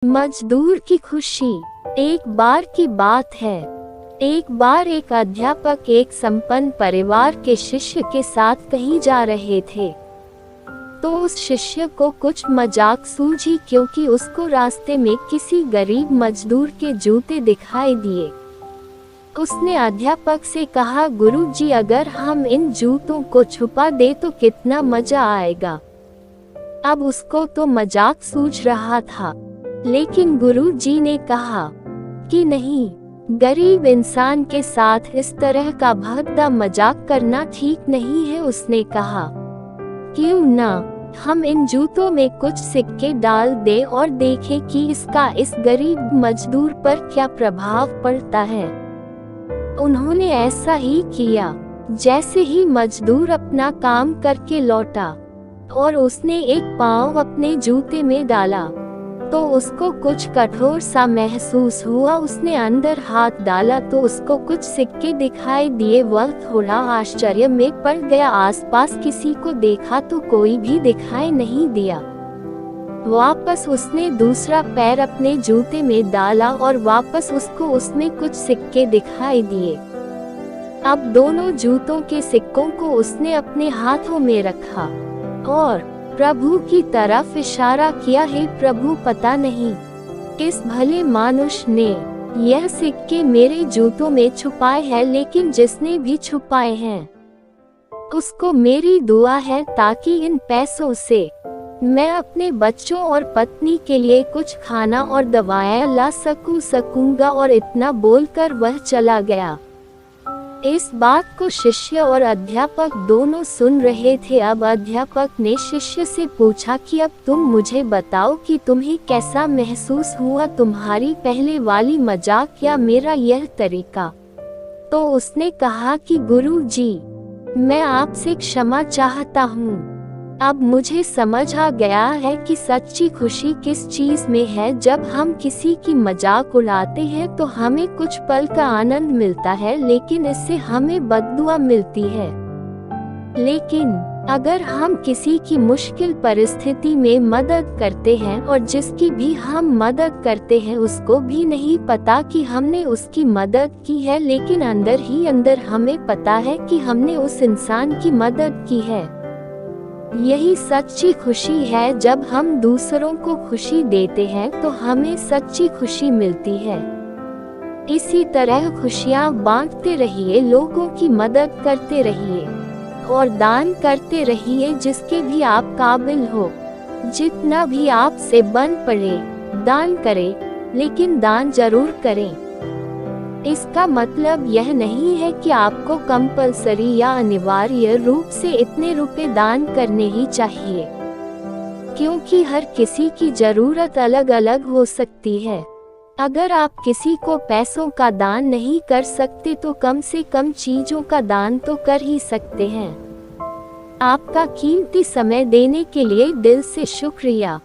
मजदूर की खुशी। एक बार की बात है। एक बार एक अध्यापक एक संपन्न परिवार के शिष्य के साथ कहीं जा रहे थे। तो उस शिष्य को कुछ मजाक सूझी क्योंकि उसको रास्ते में किसी गरीब मजदूर के जूते दिखाई दिए। उसने अध्यापक से कहा, गुरुजी, अगर हम इन जूतों को छुपा दे तो कितना मजा आएगा। अब उसको तो मजाक सूझ रहा था, लेकिन गुरुजी ने कहा कि नहीं, गरीब इंसान के साथ इस तरह का भद्दा मजाक करना ठीक नहीं है। उसने कहा, क्यों ना हम इन जूतों में कुछ सिक्के डाल दें और देखें कि इसका इस गरीब मजदूर पर क्या प्रभाव पड़ता है। उन्होंने ऐसा ही किया। जैसे ही मजदूर अपना काम करके लौटा और उसने एक पाँव अपने जूते में डाला तो उसको कुछ कठोर सा महसूस हुआ। उसने अंदर हाथ डाला तो उसको कुछ सिक्के दिखाई दिए। वह थोड़ा आश्चर्य में पड़ गया। आसपास किसी को देखा तो कोई भी दिखाई नहीं दिया। वापस उसने दूसरा पैर अपने जूते में डाला और वापस उसको उसमें कुछ सिक्के दिखाई दिए। अब दोनों जूतों के सिक्कों को उसने अपने हाथों में रखा और प्रभु की तरफ इशारा किया, हे प्रभु, पता नहीं किस भले मानुष ने यह सिक्के मेरे जूतों में छुपाए हैं, लेकिन जिसने भी छुपाए हैं उसको मेरी दुआ है ताकि इन पैसों से मैं अपने बच्चों और पत्नी के लिए कुछ खाना और दवाएं ला सकूंगा। और इतना बोलकर वह चला गया। इस बात को शिष्य और अध्यापक दोनों सुन रहे थे। अब अध्यापक ने शिष्य से पूछा कि अब तुम मुझे बताओ कि तुम्हें कैसा महसूस हुआ, तुम्हारी पहले वाली मजाक या मेरा यह तरीका। तो उसने कहा कि गुरुजी, मैं आपसे क्षमा चाहता हूँ। अब मुझे समझ आ गया है कि सच्ची खुशी किस चीज में है। जब हम किसी की मजाक उड़ाते हैं तो हमें कुछ पल का आनंद मिलता है, लेकिन इससे हमें बददुआ मिलती है। लेकिन अगर हम किसी की मुश्किल परिस्थिति में मदद करते हैं और जिसकी भी हम मदद करते हैं उसको भी नहीं पता कि हमने उसकी मदद की है, लेकिन अंदर ही अंदर हमें पता है कि हमने उस इंसान की मदद की है। यही सच्ची खुशी है। जब हम दूसरों को खुशी देते हैं तो हमें सच्ची खुशी मिलती है। इसी तरह खुशियाँ बांटते रहिए, लोगों की मदद करते रहिए और दान करते रहिए जिसके भी आप काबिल हो। जितना भी आपसे बन पड़े दान करें, लेकिन दान जरूर करें। इसका मतलब यह नहीं है कि आपको कंपल्सरी या अनिवार्य रूप से इतने रुपए दान करने ही चाहिए, क्योंकि हर किसी की जरूरत अलग अलग हो सकती है। अगर आप किसी को पैसों का दान नहीं कर सकते तो कम से कम चीजों का दान तो कर ही सकते हैं। आपका कीमती समय देने के लिए दिल से शुक्रिया।